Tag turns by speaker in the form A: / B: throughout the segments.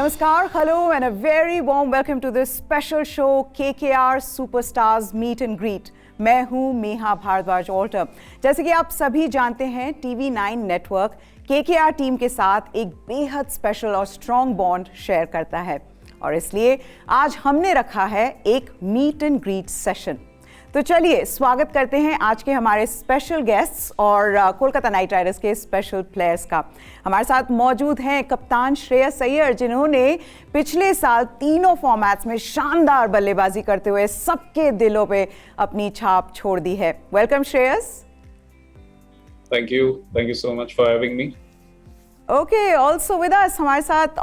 A: Namaskar, hello and a very warm welcome to this special show KKR Superstars Meet and Greet. मैं हूं मेहा Bhardwaj alter. जैसे कि आप सभी जानते हैं, टीवी 9 नेटवर्क KKR टीम के साथ एक बेहद स्पेशल और स्ट्रॉन्ग बॉन्ड शेयर करता है और इसलिए आज हमने रखा है एक मीट एंड ग्रीट सेशन। तो चलिए स्वागत करते हैं आज के हमारे स्पेशल गेस्ट्स और कोलकाता नाइट राइडर्स के स्पेशल प्लेयर्स का। हमारे साथ मौजूद हैं कप्तान श्रेयस अय्यर, जिन्होंने पिछले साल तीनों फॉर्मेट्स में शानदार बल्लेबाजी करते हुए सबके दिलों पे अपनी छाप छोड़ दी है। Welcome Shreyas.
B: Thank you so much for having me.
A: Okay, also with us हमारे साथ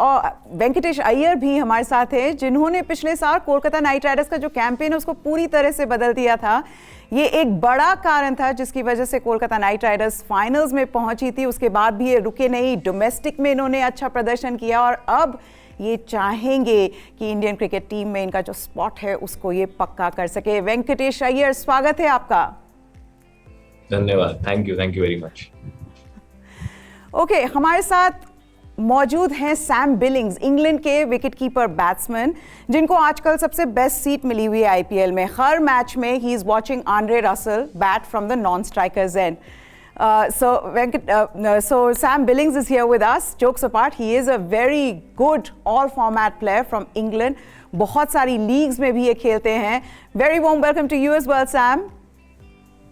A: वेंकटेश अय्यर भी हमारे साथ है, जिन्होंने पिछले साल कोलकाता नाइट राइडर्स का जो कैंपेन है उसको पूरी तरह से बदल दिया था। ये एक बड़ा कारण था जिसकी वजह से कोलकाता नाइट राइडर्स फाइनल्स में पहुंची थी। उसके बाद भी ये रुके नहीं, डोमेस्टिक में इन्होंने अच्छा प्रदर्शन किया और अब ये चाहेंगे कि इंडियन क्रिकेट टीम में इनका जो स्पॉट है उसको ये पक्का कर सके। वेंकटेश अय्यर, स्वागत है आपका।
C: धन्यवाद, thank you very much.
A: Okay, हमारे साथ मौजूद हैं सैम बिलिंग्स, इंग्लैंड के विकेट कीपर बैट्समैन, जिनको आजकल सबसे बेस्ट सीट मिली हुई है आईपीएल में। हर मैच में he is watching Andre Russell bat from the non strikers and so Sam Billings is here with us. Jokes apart, he is a very good all format player from England. बहुत सारी leagues में भी ये खेलते हैं। Very warm welcome to you as well, Sam.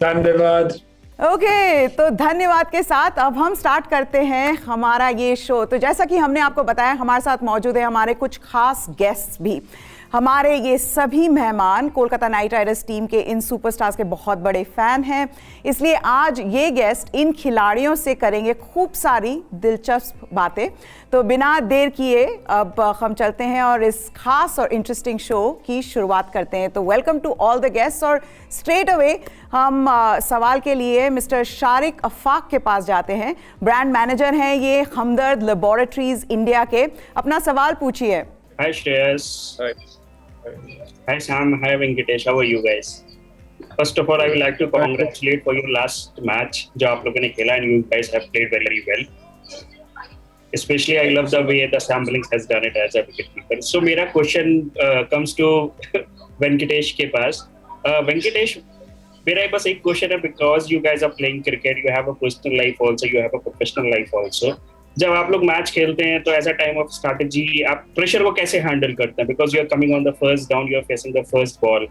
B: धन्यवाद।
A: Okay, तो धन्यवाद के साथ अब हम स्टार्ट करते हैं हमारा ये शो। तो जैसा कि हमने आपको बताया, हमारे साथ मौजूद है हमारे कुछ खास गेस्ट्स भी। हमारे ये सभी मेहमान कोलकाता नाइट राइडर्स टीम के इन सुपरस्टार्स के बहुत बड़े फैन हैं, इसलिए आज ये गेस्ट इन खिलाड़ियों से करेंगे खूब सारी दिलचस्प बातें। तो बिना देर किए अब हम चलते हैं और इस खास और इंटरेस्टिंग शो की शुरुआत करते हैं। तो welcome to all the guests और स्ट्रेट अवे हम सवाल के लिए मिस्टर शारिक अफाक के पास जाते हैं। ब्रांड मैनेजर हैं ये हमदर्द लेबोरेटरीज इंडिया के। अपना सवाल पूछिए।
D: Hi Shreyas. Hi Sam. Hi Venkatesh. How are you guys? First of all, I would like to congratulate for your last match जो आप लोगों ने खेला and you guys have played very well. Especially I love the way the Sam Billings has done it as a wicketkeeper. So मेरा question comes to Venkatesh के पास। Venkatesh, मेरा बस एक क्वेश्चन है, because you guys are playing cricket, you have a personal life also, you have a professional life also. जब आप लोग match खेलते हैं तो as a time of strategy आप प्रेशर को कैसे हैंडल करते हैं? Because you are coming on the first down, you are facing the first ball,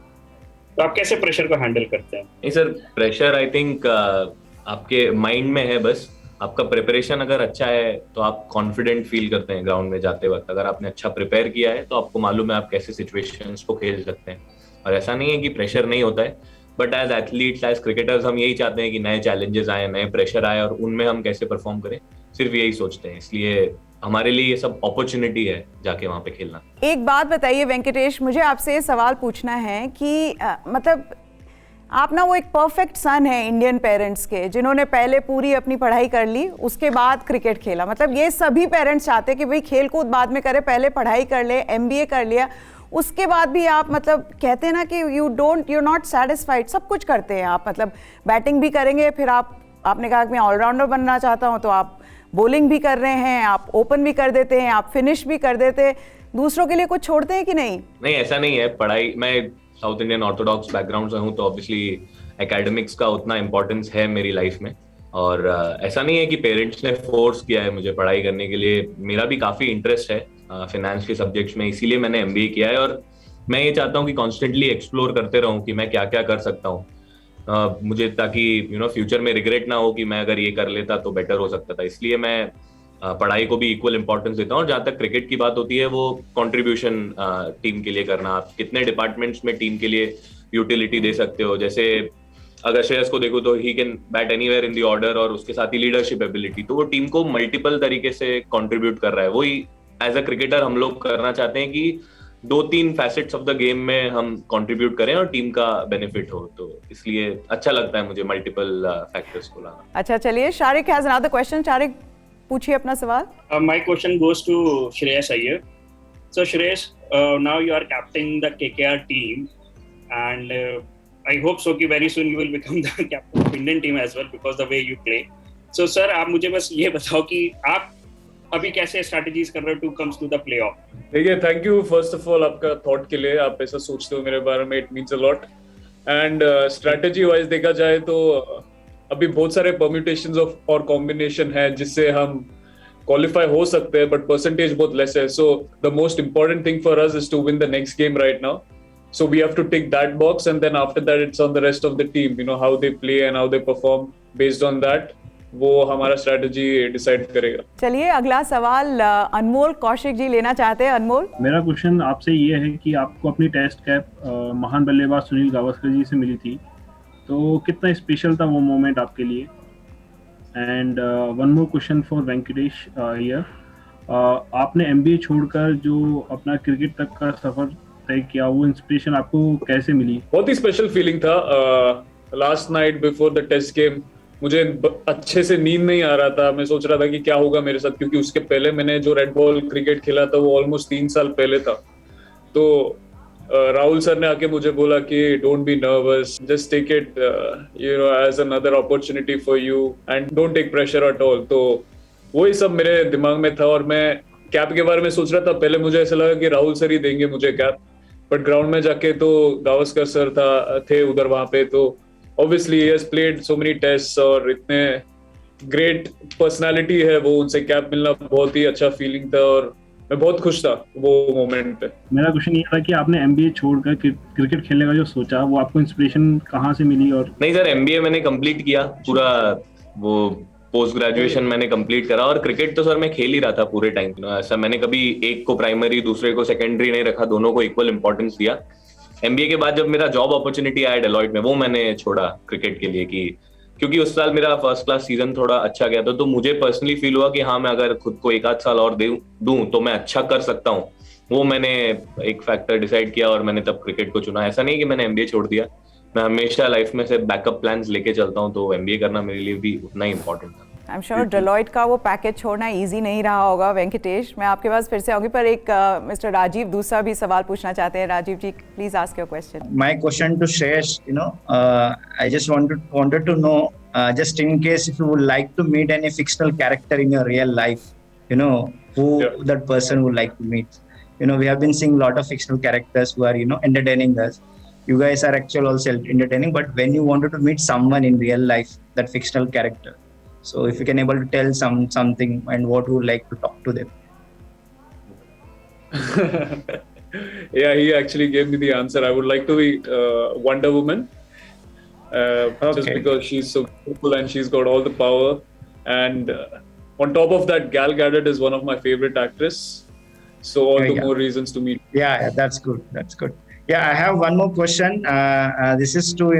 D: तो आप कैसे प्रेशर को हैंडल करते हैं?
C: नहीं सर, प्रेशर आई थिंक आपके माइंड में है। बस आपका प्रिपरेशन अगर अच्छा है तो आप कॉन्फिडेंट फील करते हैं ग्राउंड में जाते वक्त। अगर आपने अच्छा प्रिपेयर किया है तो आपको मालूम है आप कैसे सिचुएशंस को खेल सकते हैं। और ऐसा नहीं है कि प्रेशर नहीं होता है, but as athletes, as cricketers हम यही चाहते हैं कि नए चैलेंजेस आए, नए प्रेशर आए और उनमें हम कैसे परफॉर्म करें, सिर्फ यही सोचते हैं। इसलिए हमारे लिए ये सब अपॉर्चुनिटी है जाके वहां पे खेलना।
A: एक बात बताइए वेंकटेश, मुझे आपसे सवाल पूछना है कि मतलब आप ना वो एक परफेक्ट सन है इंडियन पेरेंट्स के, जिन्होंने पहले पूरी अपनी पढ़ाई कर ली, उसके बाद क्रिकेट खेला। मतलब ये सभी पेरेंट्स चाहते हैं कि भाई खेल कूद बाद में करे, पहले पढ़ाई कर ले, एमबीए कर लिया, उसके बाद भी आप मतलब कहते हैं ना कि you're not satisfied, सब कुछ करते हैं आप। मतलब बैटिंग भी करेंगे, फिर आपने कहा कि मैं ऑलराउंडर बनना चाहता हूं, तो आप बॉलिंग भी कर रहे हैं, आप ओपन भी कर देते हैं, आप फिनिश भी कर देते हैं। दूसरों के लिए कुछ छोड़ते हैं कि नहीं?
C: नहीं, ऐसा नहीं है। पढ़ाई, मैं साउथ इंडियन ऑर्थोडॉक्स बैकग्राउंड से हूँ, तो ऑब्वियसली एकेडमिक्स का उतना इम्पोर्टेंस है मेरी लाइफ में। और ऐसा नहीं है कि पेरेंट्स ने फोर्स किया है मुझे पढ़ाई करने के लिए। मेरा भी काफी इंटरेस्ट है फाइनेंस के सब्जेक्ट्स में, इसीलिए मैंने एमबीए किया है। और मैं ये चाहता हूँ कि कॉन्स्टेंटली एक्सप्लोर करते रहूँ कि मैं क्या क्या कर सकता हूँ, मुझे, ताकि फ्यूचर में रिग्रेट ना हो कि मैं अगर ये कर लेता तो बेटर हो सकता था। इसलिए मैं पढ़ाई को भी इक्वल इंपॉर्टेंस देता हूँ। और जहाँ तक क्रिकेट की बात होती है, वो कंट्रीब्यूशन टीम के लिए करना, आप कितने डिपार्टमेंट्स में टीम के लिए यूटिलिटी दे सकते हो। जैसे अगर श्रेयस को देखो तो he can bat anywhere in the order, और उसके साथ ही लीडरशिप एबिलिटी, तो वो टीम को मल्टीपल तरीके से कंट्रीब्यूट कर रहा है। वही एज अ क्रिकेटर हम लोग करना चाहते हैं कि 2-3 फैसेट्स ऑफ द गेम में हम कंट्रीब्यूट करें और टीम का बेनिफिट हो। तो इसलिए अच्छा लगता है मुझे मल्टीपल फैक्टर्स को लाना।
A: अच्छा, चलिए Shariq has another question. Shariq, पूछिए अपना सवाल।
D: My question goes to Shreyas Iyer. So Shreyas, now you are captaining the KKR team and I hope so कि very soon you will become the captain of Indian team as well because the way you play. So sir, आप मुझे बस ये बताओ कि आप अभी कैसे स्ट्रैटेजीज कर रहे हो to comes to the playoff?
B: देखिए, thank you first of all आपका थॉट के लिए, आप ऐसा सोचते हो मेरे बारे में, it means a lot. And strategy wise देखा जाए तो अभी बहुत सारे परम्यूटेशंस ऑफ और कॉम्बिनेशन है जिससे हम क्वालिफाई हो सकते हैं, बट परसेंटेज बहुत लेस है। So the most important thing for us is to win the next game right now. So we have to tick that box, and then after that it's on the rest of the team, you know, how they play and how they perform. Based on that, वो हमारा strategy decide करेगा.
A: चलिए अगला सवाल अनमोल कौशिक जी लेना चाहते हैं. अनमोल,
E: मेरा क्वेश्चन आपसे ये है कि आपको अपनी टेस्ट कैप महान बल्लेबाज सुनील गावस्कर जी से मिली थी, तो कितना स्पेशल था वो मोमेंट आपके लिए? And one more question for Venkatesh here, आपने एमबीए छोड़कर जो अपना क्रिकेट तक का सफर तय किया, वो इंस्पिरेशन आपको कैसे मिली?
B: बहुत ही स्पेशल फीलिंग था. Last night before the test game मुझे अच्छे से नींद नहीं आ रहा था. मैं सोच रहा था कि क्या होगा मेरे साथ, क्योंकि उसके पहले मैंने जो रेड बॉल क्रिकेट खेला था वो ऑलमोस्ट 3 साल पहले था. तो राहुल सर ने आके मुझे बोला कि don't be nervous, just take it you know as another opportunity for you and don't take pressure at all. तो वही सब मेरे दिमाग में था. और मैं कैप के बारे में सोच रहा था. पहले मुझे ऐसा लगा कि राहुल सर ही देंगे मुझे कैप, बट ग्राउंड में जाके तो गावस्कर सर थे उधर वहां पे. तो obviously he has played so many test और इतने ग्रेट पर्सनालिटी है वो, उनसे कैप मिलना बहुत ही अच्छा फीलिंग था और मैं बहुत खुश था वो मोमेंट पे.
E: मेरा क्वेश्चन ये था कि आपने एमबीए छोड़कर क्रिकेट खेलने का जो सोचा, वो आपको इंस्पिरेशन कहाँ से मिली? और
C: नहीं सर, एमबीए मैंने कंप्लीट किया पूरा, वो पोस्ट ग्रेजुएशन मैंने कंप्लीट करा, और क्रिकेट तो सर मैं खेल ही रहा था पूरे टाइम. ऐसा मैंने कभी एक को प्राइमरी दूसरे को सेकेंडरी नहीं रखा, दोनों को इक्वल इंपॉर्टेंस दिया. एमबीए के बाद जब मेरा जॉब अपॉर्चुनिटी आया डेलॉयट में, वो मैंने छोड़ा क्रिकेट के लिए, कि क्योंकि उस साल मेरा फर्स्ट क्लास सीजन थोड़ा अच्छा गया था. तो मुझे पर्सनली फील हुआ कि हाँ, मैं अगर खुद को 1 आध साल और दूं तो मैं अच्छा कर सकता हूँ. वो मैंने एक फैक्टर डिसाइड किया और मैंने तब क्रिकेट को चुना. ऐसा नहीं कि मैंने एमबीए छोड़ दिया, मैं हमेशा लाइफ में से बैकअप प्लान्स लेके चलता हूँ, तो एमबीए करना मेरे लिए भी उतना ही इंपॉर्टेंट था.
A: आई एम श्योर डेलॉयट का वो पैकेज छोड़ना इजी नहीं रहा होगा. वेंकटेश, मैं आपके पास फिर से आऊंगी, पर एक मिस्टर राजीव दूसरा भी सवाल पूछना चाहते हैं. Rajeev ji, please ask your question.
F: My question to Shreyash, I just wanted to know, just in case if you would like to meet any fictional character in your real life, who that person would like to meet. We have been seeing a lot of fictional characters who are, entertaining us. You guys are actually also entertaining, but when you wanted to meet someone in real life, that fictional character, so if you can able to tell something and what you would like to talk to them.
B: Yeah, he actually gave me the answer. I would like to meet Wonder Woman, just because she's so beautiful and she's got all the power. And on top of that, Gal Gadot is one of my favorite actresses. So all the more reasons to meet.
F: Yeah, that's good. That's good. Yeah, I have one more question. This is to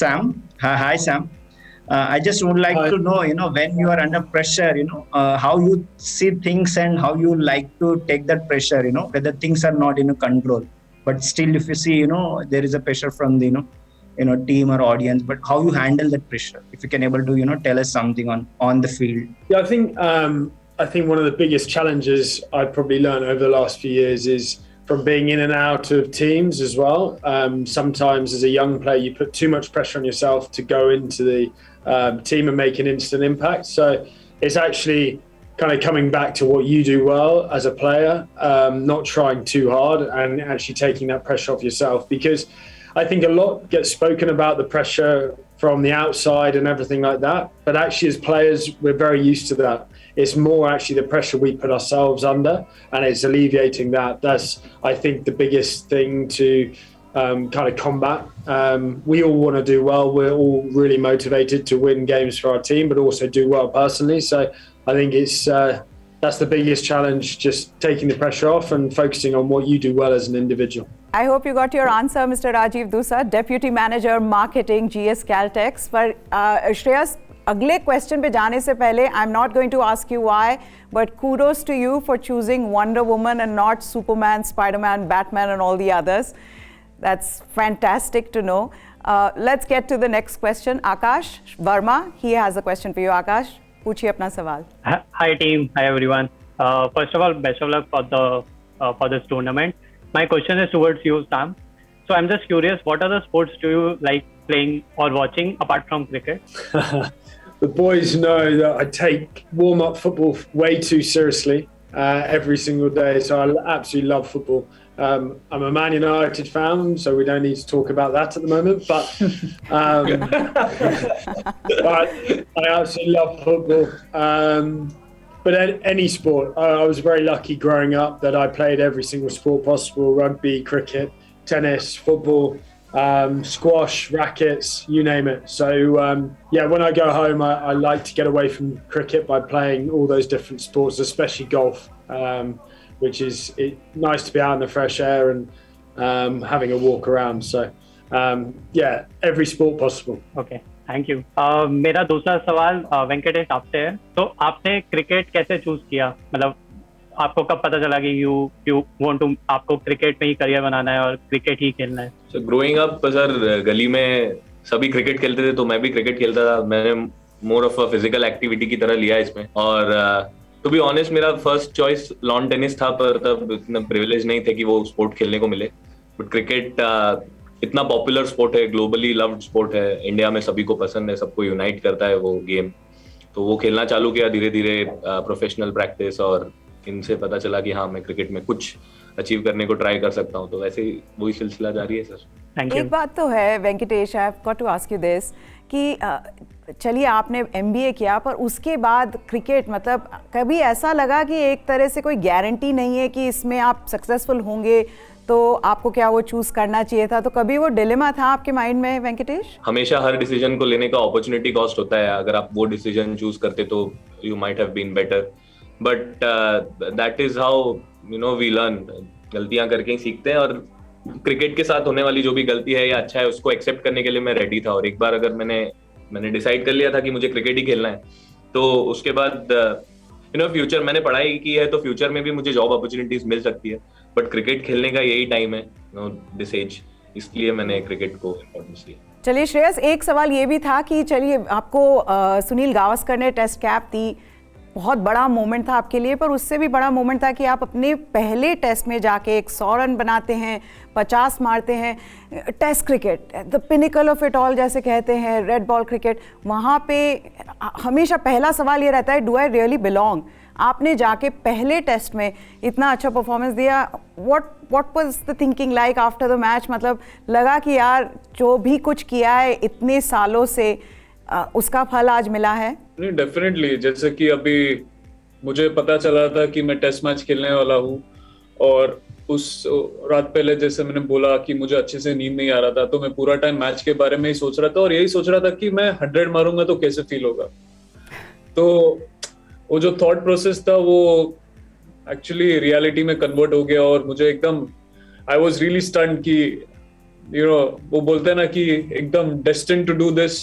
F: Sam. Hi, Sam. I just would like to know, when you are under pressure, how you see things and how you like to take that pressure, whether things are not in control, but still if you see, there is a pressure from the, team or audience, but how you handle that pressure, if you can able to, tell us something on the field.
G: Yeah, I think one of the biggest challenges I've probably learned over the last few years is from being in and out of teams as well. Sometimes as a young player, you put too much pressure on yourself to go into the team and make an instant impact. So it's actually kind of coming back to what you do well as a player, not trying too hard and actually taking that pressure off yourself. Because I think a lot gets spoken about the pressure from the outside and everything like that. But actually as players, we're very used to that. It's more actually the pressure we put ourselves under, and it's alleviating that. That's, I think, the biggest thing to kind of combat. We all want to do well. We're all really motivated to win games for our team, but also do well personally. So I think it's that's the biggest challenge, just taking the pressure off and focusing on what you do well as an individual.
A: I hope you got your answer, Mr. Rajiv Dusa, Deputy Manager Marketing, GS Caltex. पर श्रेयस, अगले question पे जाने से पहले I am not going to ask you why, but kudos to you for choosing Wonder Woman and not Superman, Spider-Man, Batman and all the others. That's fantastic to know. Let's get to the next question. Akash Verma, he has a question for you. Akash, पूछिए अपना सवाल.
H: Hi team, hi everyone. First of all, best of luck for this tournament. My question is towards you, Sam. So I'm just curious, what other sports do you like playing or watching apart from cricket?
G: the boys know that I take warm-up football way too seriously every single day. So I absolutely love football. I'm a Man United fan, so we don't need to talk about that at the moment. But, but I absolutely love football. But any sport, I was very lucky growing up that I played every single sport possible: rugby, cricket, tennis, football, squash, rackets, you name it. So yeah, when I go home, I like to get away from cricket by playing all those different sports, especially golf, which is nice to be out in the fresh air and having a walk around. So yeah, every sport possible.
H: Okay. Thank you. मेरा दूसरा सवाल वेंकटेश आपसे है। तो आपने cricket कैसे choose किया, मतलब आपको कब पता चला कि यू वांट टू, आपको क्रिकेट में ही करियर बनाना है और क्रिकेट ही खेलना है?
C: सो ग्रोइंग अप सर, गली में सभी क्रिकेट खेलते थे तो मैं भी क्रिकेट खेलता था। मैंने more of a physical activity की तरह लिया इसमें, और टू बी ऑनेस्ट मेरा फर्स्ट चॉइस लॉन टेनिस था, पर तब इतना प्रिविलेज नहीं थे कि वो स्पोर्ट खेलने को मिले। बट क्रिकेट इतना पॉपुलर स्पोर्ट है, ग्लोबली लव्ड स्पोर्ट है, इंडिया में सभी को पसंद है, सबको यूनाइट करता है वो गेम। तो वो खेलना चालू किया धीरे धीरे, प्रोफेशनल प्रैक्टिस, और इनसे पता चला कि हाँ मैं क्रिकेट में कुछ अचीव करने को ट्राई कर सकता हूँ। तो वैसे ही वही सिलसिला जारी है सर।
A: एक बात तो है Venkatesh, I have got to ask you this कि चलिए आपने MBA किया, पर उसके बाद क्रिकेट, मतलब कभी ऐसा लगा कि एक तरह से कोई गारंटी नहीं है कि इसमें आप सक्सेसफुल होंगे, तो आपको क्या वो चूज करना चाहिए था? तो कभी वो डिलेमा था आपके माइंड में वेंकटेश?
C: हमेशा हर डिसीजन को लेने का अपॉर्चुनिटी कॉस्ट होता है। अगर आप वो डिसीजन चूज करते तो you might have been better, but that is how you know we learn. गलतियां करके ही सीखते हैं, और क्रिकेट के साथ होने वाली जो भी गलती है या अच्छा है उसको एक्सेप्ट करने के लिए मैं रेडी था। और एक बार अगर मैंने डिसाइड कर लिया था कि मुझे क्रिकेट ही खेलना है, तो उसके बाद यू नो फ्यूचर, मैंने पढ़ाई की है तो फ्यूचर में भी मुझे जॉब अपॉर्चुनिटीज मिल सकती है, बट क्रिकेट खेलने का यही टाइम है, दिस एज, इसलिए मैंने क्रिकेट को इम्पोर्टेंस दिया।
A: चलिए श्रेयस, एक सवाल ये भी था कि चलिए आपको सुनील गावस्कर ने टेस्ट कैप दी, बहुत बड़ा मोमेंट था आपके लिए, पर उससे भी बड़ा मोमेंट था कि आप अपने पहले टेस्ट में जाके 100 रन बनाते हैं, 50 मारते हैं। Test cricket the pinnacle of it all जैसे कहते हैं, रेड बॉल क्रिकेट, वहाँ पे हमेशा पहला सवाल ये रहता है, डू आई रियली बिलोंग? आपने जाके पहले टेस्ट में इतना अच्छा परफॉर्मेंस दिया, what was the thinking like after the match? मतलब लगा कि यार जो भी कुछ किया है इतने सालों से उसका फल आज मिला है?
B: नहीं, डेफिनेटली। जैसे कि अभी मुझे पता चला था कि मैं टेस्ट मैच खेलने वाला हूँ, और उस रात पहले जैसे मैंने बोला कि मुझे अच्छे से नींद नहीं आ रहा था, तो मैं पूरा टाइम मैच के बारे में ही सोच रहा था, और यही सोच रहा था कि मैं 100 मारूंगा तो कैसे फील होगा। तो वो जो थॉट प्रोसेस था वो एक्चुअली रियलिटी में कन्वर्ट हो गया, और मुझे एकदम आई वाज रियली स्टन्ड कि यू नो वो बोलते हैं ना कि एकदम डेस्टिन्ड टू डू दिस,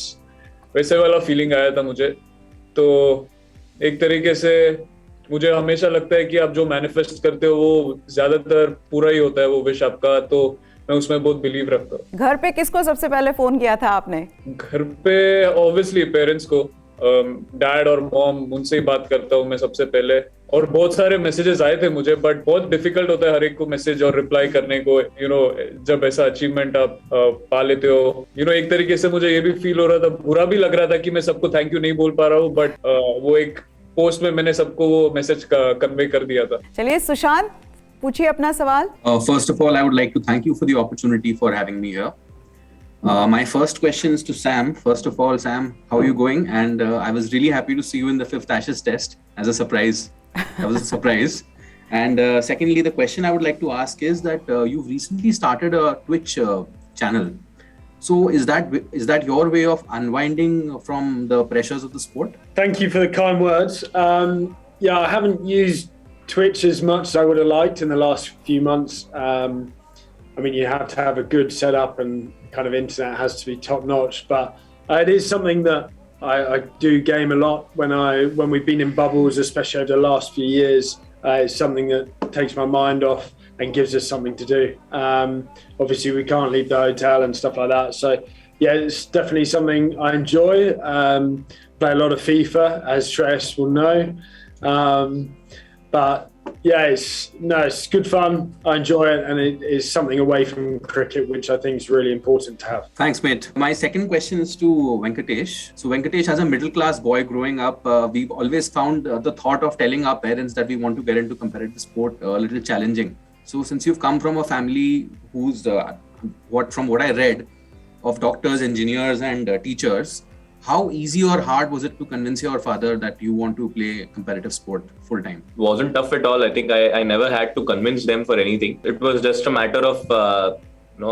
B: वैसे वाला फीलिंग आया था मुझे। तो एक तरीके से मुझे हमेशा लगता है कि आप जो मैनिफेस्ट करते हो वो ज्यादातर पूरा ही होता है, वो विश आपका। तो मैं उसमें बहुत बिलीव रखता हूँ।
A: घर पे किसको सबसे पहले फोन किया था आपने?
B: घर पे ऑब्वियसली पेरेंट्स को, डैड और मॉम, उनसे ही बात करता हूँ मैं सबसे पहले। और बहुत सारे मैसेजेस आए थे मुझे, बट बहुत डिफिकल्ट होता है हर एक को मैसेज और रिप्लाई करने को, यू नो जब ऐसा अचीवमेंट आप पा लेते हो। यू नो एक तरीके से मुझे ये भी फील हो रहा था, बुरा भी लग रहा था कि मैं सबको थैंक यू नहीं बोल पा रहा हूँ, बट वो एक पोस्ट में मैंने सबको वो मैसेज कन्वे कर दिया था।
A: चलिए सुशांत, पूछिए अपना सवाल।
I: First of all, I would like to thank you for the opportunity for having me here. My first question is to Sam. First of all, Sam, how are you going? And I was really happy to see you in the 5th Ashes Test as a surprise. That was a surprise. And secondly, the question I would like to ask is that you've recently started a Twitch channel. So is that your way of unwinding from the pressures of the sport?
G: Thank you for the kind words. Yeah, I haven't used Twitch as much as I would have liked in the last few months. I mean, you have to have a good setup and kind of internet has to be top notch, but it is something that I do game a lot when we've been in bubbles, especially over the last few years. It's something that takes my mind off and gives us something to do. Obviously, we can't leave the hotel and stuff like that. So, yeah, it's definitely something I enjoy. Play a lot of FIFA, as Shreyas will know. But It's good fun. I enjoy it, and it is something away from cricket, which I think is really important to have.
I: Thanks, mate. My second question is to Venkatesh. So, Venkatesh, as a middle-class boy growing up, we've always found the thought of telling our parents that we want to get into competitive sport a little challenging. So, since you've come from a family who's, from what I read, of doctors, engineers, and teachers, how easy or hard was it to convince your father that you want to play competitive sport full time?
C: It wasn't tough at all. I think I never had to convince them for anything. It was just a matter of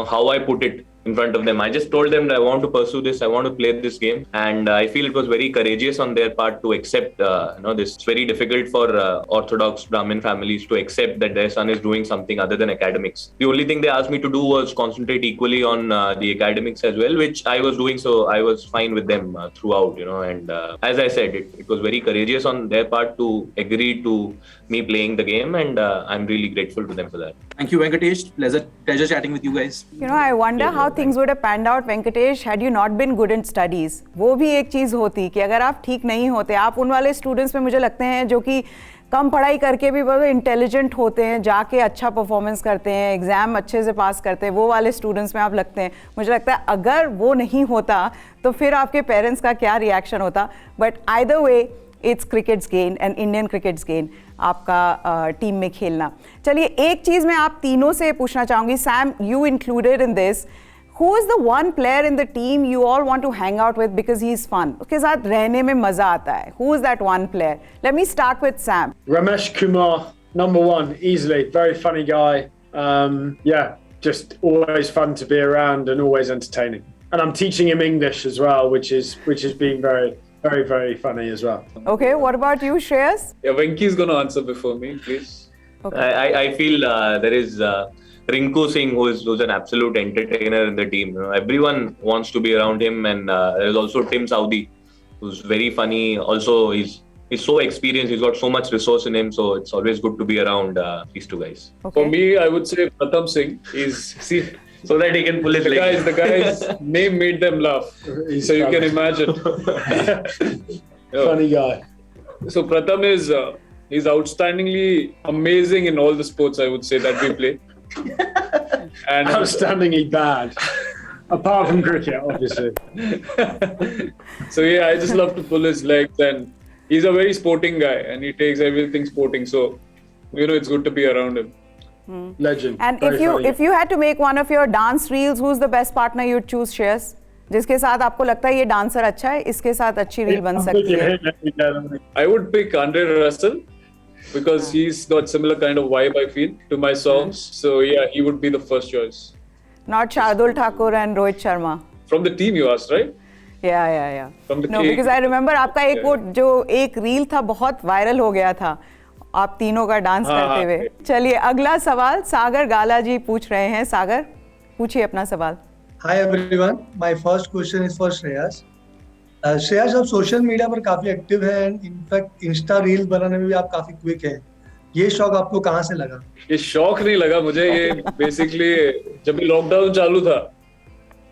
C: how I put it in front of them. I just told them that I want to pursue this, I want to play this game, and I feel it was very courageous on their part to accept this. It's very difficult for Orthodox Brahmin families to accept that their son is doing something other than academics. The only thing they asked me to do was concentrate equally on the academics as well, which I was doing, so I was fine with them throughout, and as I said, it was very courageous on their part to agree to me playing the game, and I'm really grateful to them for that.
I: Thank you, Venkatesh. Pleasure chatting with you guys.
A: I wonder how things would have panned out, Venkatesh, had you not been good in studies. वो भी एक चीज़ होती कि अगर आप ठीक नहीं होते, आप उन वाले स्टूडेंट्स में मुझे लगते हैं जो कि कम पढ़ाई करके भी बहुत इंटेलिजेंट होते हैं, जाके अच्छा परफॉर्मेंस करते हैं, एग्जाम अच्छे से पास करते हैं, वो वाले स्टूडेंट्स में आप लगते हैं. मुझे लगता है अगर वो नहीं होता तो फिर आपके पेरेंट्स का क्या रिएक्शन होता. But either way it's crickets gain and Indian crickets gain, आपका टीम में खेलना. चलिए, एक चीज़ मैं आप तीनों से पूछना चाहूँगी. Sam, you included in this. Who is the one player in the team you all want to hang out with because he's fun? उसके साथ रहने में मजा आता है. Who is that one player? Let me start with Sam.
G: Ramesh Kumar, number one, easily. Very funny guy. Just always fun to be around and always entertaining. And I'm teaching him English as well, which has been very, very, very funny as well.
A: Okay, what about you, Shreyas?
B: Yeah, Venky's going to answer before me, please.
A: Okay.
C: I feel there is Rinku Singh, who's an absolute entertainer in the team. Everyone wants to be around him, and there's also Tim Saudi, who's very funny. Also, he's so experienced. He's got so much resource in him, so it's always good to be around these two guys.
A: Okay.
B: For me, I would say Pratham Singh is
C: So that he can pull his leg.
B: The guy's name made them laugh. So you can imagine.
G: Funny guy.
B: So Pratham is he's outstandingly amazing in all the sports, I would say, that we play. And
G: Outstandingly bad. Apart from cricket, obviously.
B: So yeah, I just love to pull his legs, and he's a very sporting guy, and he takes everything sporting. So it's good to be around him.
G: Legend.
A: And
G: Very
A: if you had to make one of your dance reels, who's the best partner you'd choose, Shreyas? जिसके साथ आपको लगता है ये dancer अच्छा है, इसके साथ अच्छी रील बन सकती है.
B: I would pick Andre Russell because he's got similar kind of vibe, I feel, to my songs. So yeah, he would be the first choice.
A: Not Shardul Thakur and Rohit Sharma.
B: From the team you asked, right?
A: Yeah.
B: From the
A: No, because I remember आपका एक वो जो एक reel था बहुत viral हो गया था, आप तीनों का डांस करते हुए. चलिए, अगला सवाल सागर गाला जी पूछ रहे हैं. सागर, पूछिए अपना सवाल.
J: Hi everyone, my first question is for Shreyas. Shreyas, आप सोशल मीडिया पर काफी एक्टिव हैं, इनफैक्ट इंस्टा रील बनाने में भी आप काफी क्विक हैं. ये शौक आपको कहाँ से लगा?
B: ये शौक नहीं लगा मुझे, ये बेसिकली जब भी लॉकडाउन चालू था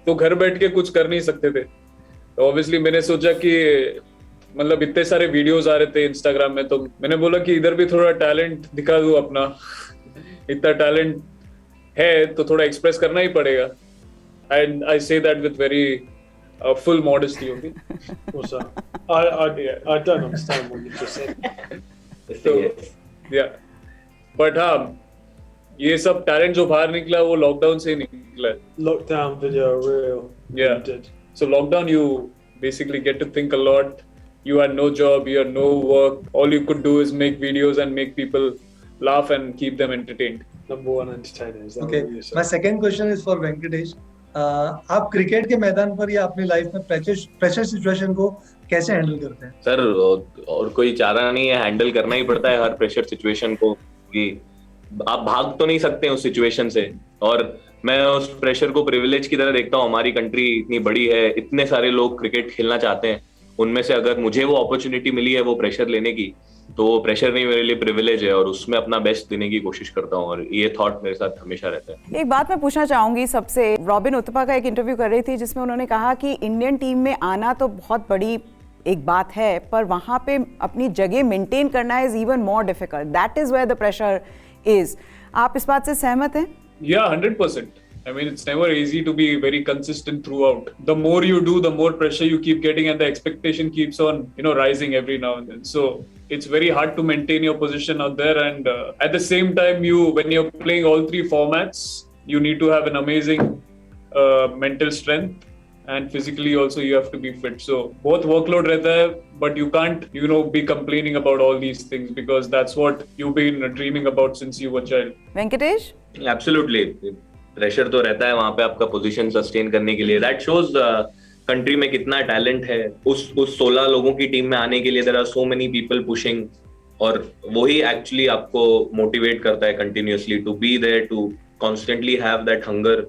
B: तो घर बैठ के कुछ कर नहीं सकते थे, तो ऑब्वियसली मैंने सोचा कि मतलब इतने सारे वीडियोस आ रहे थे इंस्टाग्राम में, तो मैंने बोला कि इधर भी थोड़ा टैलेंट दिखा दूं अपना. इतना टैलेंट है तो थोड़ा एक्सप्रेस करना ही पड़ेगा. And I say that with very full modesty only.
G: What's that? I don't understand what you just said.
B: So, yeah. But ये सब टैलेंट जो बाहर निकला वो लॉकडाउन से ही निकला.
G: Lockdown video reel.
B: Yeah.
G: You did.
B: So lockdown, you basically get to think a lot. You had no job, you had no work. All you could do is make videos and make people laugh and keep them entertained.
G: Number one entertainer. Is that
J: Okay.
G: what you said?
J: My second question is for Venkatesh. आप cricket के मैदान पर या अपनी life में pressure situation को कैसे handle करते हैं?
C: सर, और कोई चारा नहीं है, हैंडल करना ही पड़ता है हर प्रेशर सिचुएशन को, कि आप भाग तो नहीं सकते उस सिचुएशन से. और मैं उस प्रेशर को प्रिविलेज की तरह देखता हूँ. हमारी कंट्री इतनी बड़ी है, इतने सारे लोग क्रिकेट खेलना चाहते हैं, उनमें से अगर मुझे वो अपॉर्चुनिटी मिली है वो प्रेशर लेने की, तो प्रेशर नहीं, मेरे लिए प्रिविलेज है, और उसमें अपना बेस्ट देने की कोशिश करता हूँ, और ये थॉट मेरे साथ हमेशा रहता है.
A: एक बात मैं पूछना चाहूंगी सबसे. रॉबिन उत्तपा का एक इंटरव्यू कर रही थी जिसमें उन्होंने कहा कि इंडियन टीम में आना तो बहुत बड़ी एक बात है, पर वहाँ पे अपनी जगह मेंटेन करना is even more difficult. That is where the pressure is. आप इस बात से सहमत हैं?
B: Yeah, 100%. I mean, it's never easy to be very consistent throughout. The more you do, the more pressure you keep getting, and the expectation keeps on, rising every now and then. So it's very hard to maintain your position out there. And at the same time, when you're playing all three formats, you need to have an amazing mental strength, and physically also you have to be fit. So both workload rehta hai, but you can't, be complaining about all these things, because that's what you've been dreaming about since you were a child.
A: Venkatesh?
C: Absolutely pressure तो रहता है वहां पे आपका position sustain करने के लिए. That shows country में कितना टैलेंट है. उस 16 लोगों की टीम में आने के लिए there are so many people pushing, और वही एक्चुअली आपको मोटिवेट करता है continuously to be there, to constantly have that hunger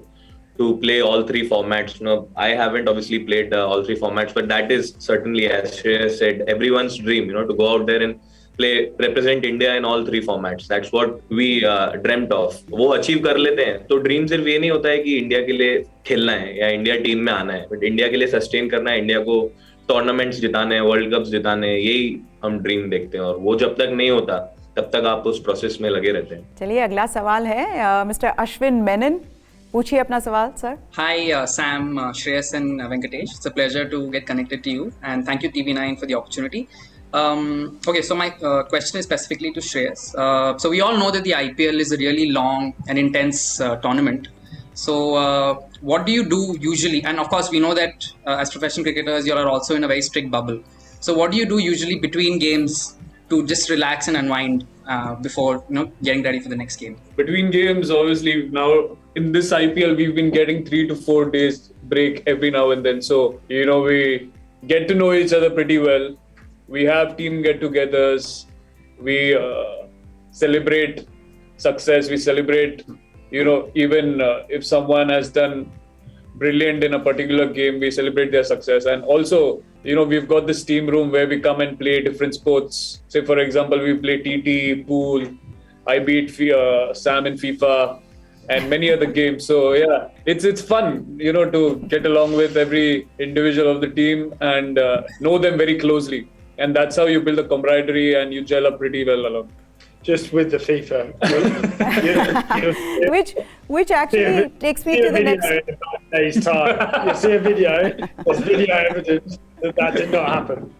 C: to play all three formats. I haven't obviously played all three formats, but that is certainly, as Shreya said, everyone's dream, to go out there and represent India in all three formats. That's what we dreamt of. वो achieve कर लेते हैं तो dream सिर्फ ये नहीं होता है कि इंडिया के लिए खेलना है या इंडिया टीम में आना है, बट इंडिया के लिए सस्टेन करना है, इंडिया को टूर्नामेंट्स जिताने हैं, वर्ल्ड कप्स जिताने हैं, यही हम ड्रीम देखते हैं. और वो जब तक नहीं होता तब तक आप उस प्रोसेस में लगे रहते हैं.
A: चलिए अगला सवाल है मिस्टर अश्विन मेनन. पूछिए अपना सवाल sir.
K: Hi, Sam, Shreyas and Venkatesh. It's a pleasure to get connected to you, and thank you TV9 for the opportunity. Okay, so my question is specifically to Shreyas. So we all know that the IPL is a really long and intense tournament. So what do you do usually? And of course, we know that as professional cricketers, you are also in a very strict bubble. So what do you do usually between games to just relax and unwind before getting ready for the next game?
B: Between games, obviously, now in this IPL, we've been getting 3 to 4 days break every now and then. So, we get to know each other pretty well. We have team get-togethers. We celebrate success. We celebrate, even if someone has done brilliant in a particular game, we celebrate their success. And also, we've got this team room where we come and play different sports. Say, for example, we play TT, pool. I beat Sam in FIFA and many other games. So yeah, it's fun, to get along with every individual of the team and know them very closely. And that's how you build a camaraderie and you gel up pretty well along.
G: Just with the FIFA.
A: Which actually takes me to the next.
G: In a day's time, you see a video. There's video evidence that did not happen.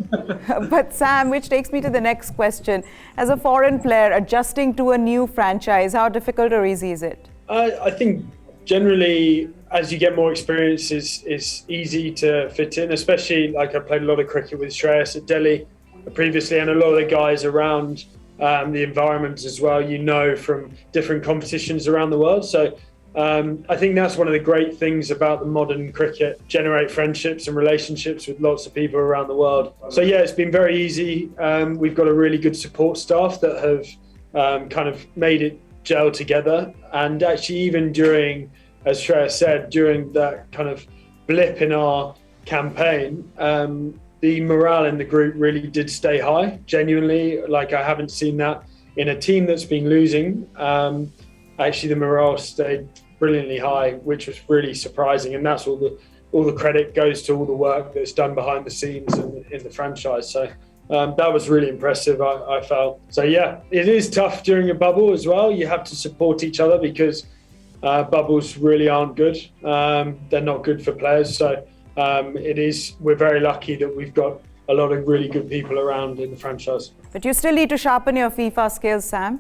A: But Sam, which takes me to the next question. As a foreign player adjusting to a new franchise, how difficult or easy is it?
G: I think generally, as you get more experience, it's easy to fit in. Especially, like I played a lot of cricket with Shreyas at Delhi previously, and a lot of the guys around. The environment as well, from different competitions around the world. So I think that's one of the great things about the modern cricket, generate friendships and relationships with lots of people around the world. So yeah, it's been very easy. We've got a really good support staff that have kind of made it gel together. And actually even during, as Shreya said, during that kind of blip in our campaign, the morale in the group really did stay high. Genuinely, like I haven't seen that in a team that's been losing. Actually, the morale stayed brilliantly high, which was really surprising. And that's all the credit goes to all the work that's done behind the scenes in the franchise. So that was really impressive, I felt. So yeah, it is tough during a bubble as well. You have to support each other because bubbles really aren't good. They're not good for players. So we're very lucky that we've got a lot of really good people around in the franchise.
A: But you still need to sharpen your FIFA skills, Sam.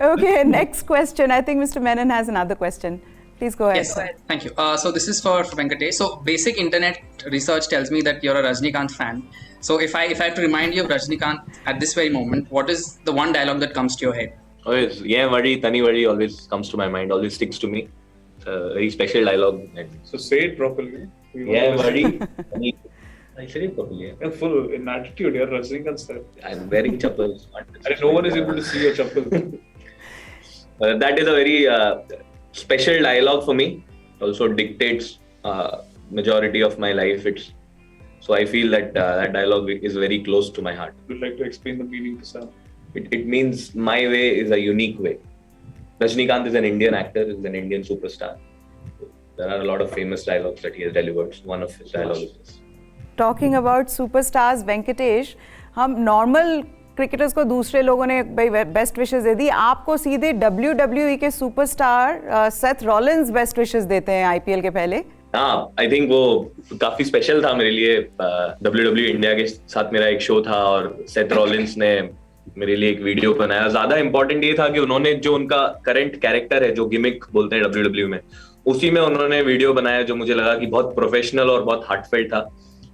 A: Okay, next question. I think Mr. Menon has another question. Please go ahead.
K: Yes, thank you. So this is for Venkatesh. So basic internet research tells me that you're a Rajnikant fan. So if I have to remind you of Rajnikant at this very moment, what is the one dialogue that comes to your head?
C: Always, yeah, Vadi, Tani Vadi always comes to my mind, always sticks to me. Very special dialogue.
B: So say it properly.
C: Yeah, Vadi. I said it properly.
B: Yeah, full in attitude, you're Rajnikant sir.
C: I'm wearing chappals.
B: No one is able to see your chappal.
C: That is a very special dialogue for me. Also dictates majority of my life. So I feel that that dialogue is very close to my heart.
B: Would you like to explain the meaning to Sam?
C: It means my way is a unique way. Rajnikant is an Indian actor, is an Indian superstar. There are a lot of famous dialogues that he has delivered. One of his dialogues is this.
A: Talking about superstars Venkatesh, हम normal cricketers को दूसरे लोगों ने भाई best wishes दे दी, आपको सीधे WWE के superstar Seth Rollins best wishes देते हैं IPL के पहले।
C: हाँ, आई थिंक वो काफी स्पेशल था मेरे लिए। WWE इंडिया के साथ मेरा एक शो था और सेथ रॉलिंस ने मेरे लिए एक वीडियो बनाया। ज्यादा इंपॉर्टेंट ये था कि उन्होंने जो उनका करंट कैरेक्टर है, जो गिमिक बोलते हैं WWE में, उसी में उन्होंने वीडियो बनाया जो मुझे लगा कि बहुत प्रोफेशनल और बहुत हार्टफेल्ट था।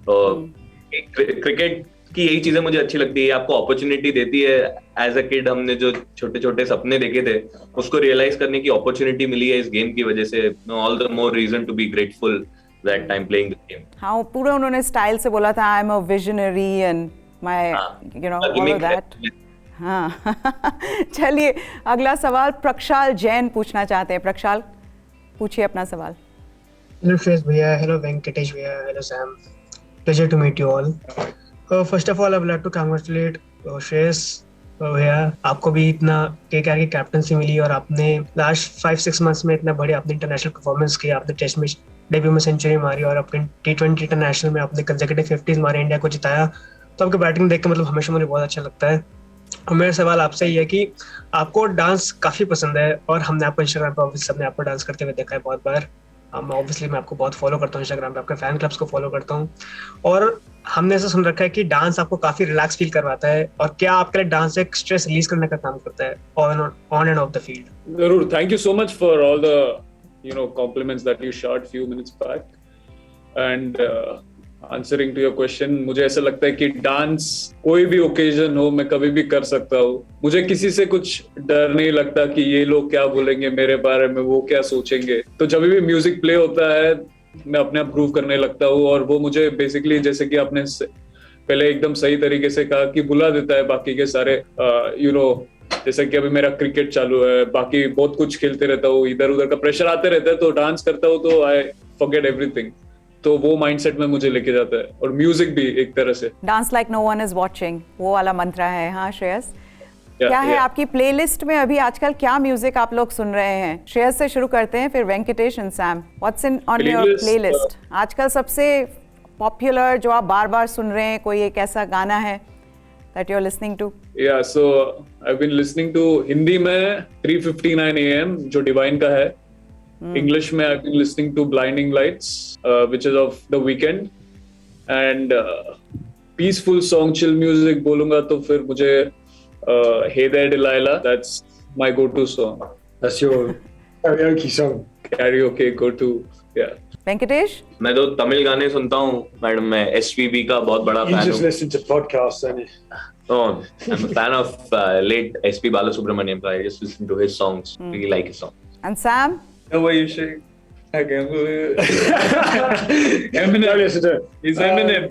C: तो क्रिकेट की यही चीजें मुझे अच्छी लगती है, आपको अपॉर्चुनिटी देती है। एज अ किड हमने जो छोटे छोटे सपने देखे थे उसको रियलाइज करने की अपॉर्चुनिटी मिली है इस गेम की वजह से। All the more reason to be grateful that time playing the game.
A: हाँ, पूरा उन्होंने स्टाइल से बोला था, I am a visionary and my you know all that. हाँ चलिए अगला सवाल प्रक्षाल जैन पूछना चाहते हैं। प्रक्षाल, पूछिए अपना सवाल।
L: हेलो श्रेयस भैया, हेलो वेंकटेश भैया, hello Sam, pleasure to meet you all. First of all I would like to congratulate Shreyas भैया, आपको भी इतना KKR की कैप्टनसी मिली और आपने लास्ट 5-6 मंथ्स में इतना बढ़िया आपने इंटरनेशनल परफॉर्मेंस किया। आपने टेस्ट में डेब्यू में सेंचुरी मारी और अपने T20 इंटरनेशनल में आपने कंसेक्यूटिव 50s मारे, इंडिया को जिताया। तो आपकी बैटिंग देख के मतलब हमेशा मुझे बहुत अच्छा लगता है। और मेरा सवाल आपसे ये है कि आपको डांस काफी पसंद है और हमने आपको इंस्टाग्राम पर ऑब्वियसली सबने आपको डांस करते हुए देखा है बहुत बार। ऑब्वियसली मैं आपको बहुत फॉलो करता हूँ इंस्टाग्राम पे, आपके फैन क्लब्स को फॉलो करता हूँ और हमने ऐसा सुन रखा है कि डांस आपको काफी रिलैक्स फील करवाता है। और क्या आपके लिए डांस एक स्ट्रेस रिलीज करने का काम करता है on and off the field?
B: जरूर, thank you so much for all the compliments that you short few minutes back. And answering to your question, मुझे ऐसा लगता है कि डांस कोई भी ओकेजन हो मैं कभी भी कर सकता हूँ। मुझे किसी से कुछ डर नहीं लगता कि ये लोग क्या बोलेंगे मेरे बारे में, वो क्या सोचेंगे। तो जब भी म्यूजिक प्ले होता है मैं अपने आप प्रूव करने लगता हूँ और वो मुझे बेसिकली, जैसे कि आपने पहले एकदम सही तरीके से कहा, कि बुला देता है बाकी के सारे जैसे कि अभी मेरा क्रिकेट चालू है, बाकी बहुत कुछ खेलते रहता हूँ, इधर उधर का प्रेशर आते रहता है, तो डांस करता हूँ तो आई फॉरगेट एवरीथिंग। तो वो माइंडसेट में मुझे लेके जाता है और म्यूजिक भी एक तरह से।
A: Dance like no one is watching, वो वाला मंत्र है। हाँ श्रेयस, क्या है आपकी प्लेलिस्ट में अभी आजकल, क्या म्यूजिक आप लोग सुन रहे हैं? श्रेयस से शुरू करते हैं, फिर Venkatesh and Sam. What's in on your playlist आजकल सबसे पॉपुलर, जो आप बार बार सुन रहे हैं? कोई एक ऐसा गाना है that you're listening to?
B: Yeah, so I've been listening to Hindi में 3:59 AM जो डिवाइन का है। इंग्लिश में I've been listening to Blinding Lights, which is of The Weeknd, and peaceful song, chill music बोलूँगा तो फिर मुझे Hey There Delilah, that's my go-to song.
G: That's your karaoke song.
B: Karaoke go-to, yeah.
A: Venkatesh?
C: मैं तो तमिल गाने सुनता हूँ मैडम, मैं SPB का बहुत बड़ा
G: You
C: फैन
G: just
C: हूँ।
G: listen to podcasts, don't you?
C: Oh, I'm a fan of late SP Balasubramaniam. I just listen to his songs. Really like his songs.
A: And Sam?
B: The way you shake, I can believe it.
G: Eminem. Don't listen to it.
B: He's Eminem.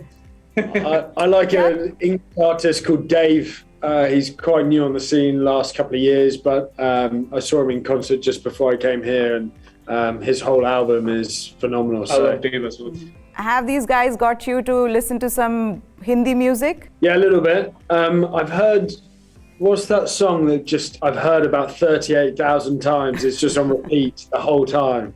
G: I like an English artist called Dave. He's quite new on the scene last couple of years, but I saw him in concert just before I came here, and his whole album is phenomenal.
B: I love Dave as well.
A: Have these guys got you to listen to some Hindi music?
G: Yeah, a little bit. I've heard, what's that song that just I've heard about 38,000 times? It's just on repeat the whole time.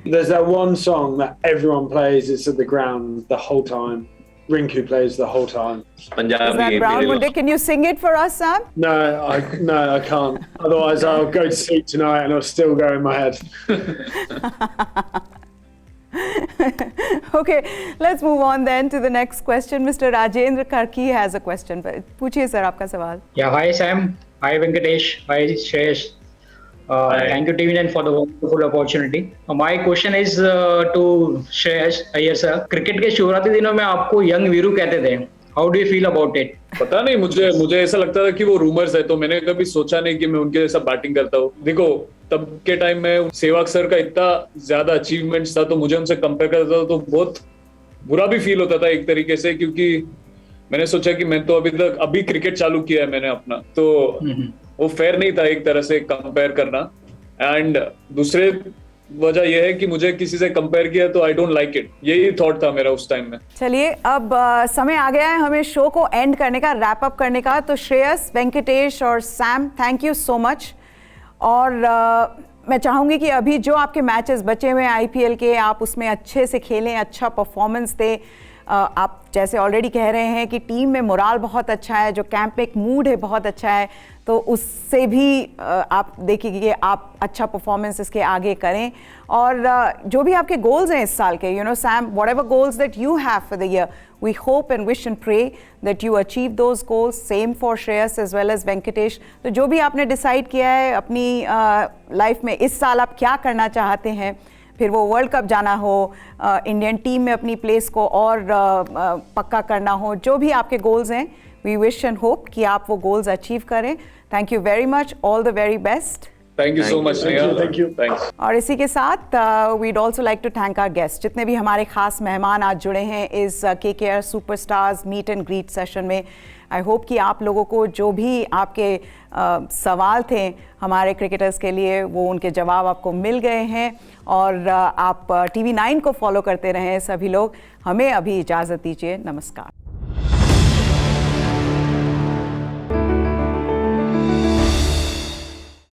G: There's that one song that everyone plays. It's at the ground the whole time. Rinku plays the whole time.
C: Punjabi.
A: Is that Brown Munde? Can you sing it for us, Sam?
G: No, I can't. Otherwise, I'll go to sleep tonight and it'll still go in my head.
A: Okay, let's move on then to the next question. Mr. Rajendra Karki has a question. पूछिए sir आपका सवाल.
M: Yeah, hi Sam, hi Venkatesh, hi Shreyash. Thank you TV9 for the wonderful opportunity. My question is to Shreyash Iyer sir. Cricket के शुरुआती दिनों में आपको young Veeru कहते थे. How do you feel about it?
B: पता नहीं, मुझे ऐसा लगता था कि वो रूमर्स है, तो मैंने कभी सोचा नहीं कि मैं उनके जैसा बैटिंग करता हूँ। देखो तब के टाइम में सहवाग सर का इतना ज्यादा अचीवमेंट्स था, तो मुझे उनसे कंपेयर करता था तो बहुत बुरा भी फील होता था एक तरीके से, क्योंकि मैंने सोचा कि मैं तो अभी क्रिकेट चालू किया है मैंने अपना, तो वो फेयर नहीं था एक तरह से कंपेयर करना। एंड दूसरे वजह यह है कि मुझे किसी से कंपेयर किया तो आई डोंट लाइक इट, यही थॉट था मेरा उस टाइम में।
A: चलिए अब समय आ गया है हमें शो को एंड करने का, रैप अप करने का। तो श्रेयस, वेंकटेश और Sam, thank you so much. और मैं चाहूँगी कि अभी जो आपके मैचेस बचे हुए हैं IPL के, आप उसमें अच्छे से खेलें, अच्छा परफॉर्मेंस दें। आप जैसे ऑलरेडी कह रहे हैं कि टीम में मोराल बहुत अच्छा है, जो कैंप में एक मूड है बहुत अच्छा है, तो उससे भी आप देखिए कि आप अच्छा परफॉर्मेंस इसके आगे करें। और जो भी आपके गोल्स हैं इस साल के, you know Sam, what ever goals that you have for the year, we hope and wish and pray that you achieve those goals. Same for Shreyas as well as Venkatesh. तो जो भी आपने decide किया है अपनी life में इस साल आप क्या करना चाहते हैं, फिर वो वर्ल्ड कप जाना हो, इंडियन टीम में अपनी प्लेस को और पक्का करना हो, जो भी आपके गोल्स हैं, वी विश एंड होप कि आप वो गोल्स अचीव करें। Thank you very much, all the very best.
B: Thank you so much Neha,
G: Thank you.
B: Thanks.
A: और इसी के साथ we'd also like to thank our guest, जितने भी हमारे खास मेहमान आज जुड़े हैं इस KKR superstars meet and greet session में। आई होप कि आप लोगों को जो भी आपके सवाल थे हमारे क्रिकेटर्स के लिए, वो उनके जवाब आपको मिल गए हैं। और आप TV9 को फॉलो करते रहें सभी लोग। हमें अभी इजाज़त दीजिए, नमस्कार।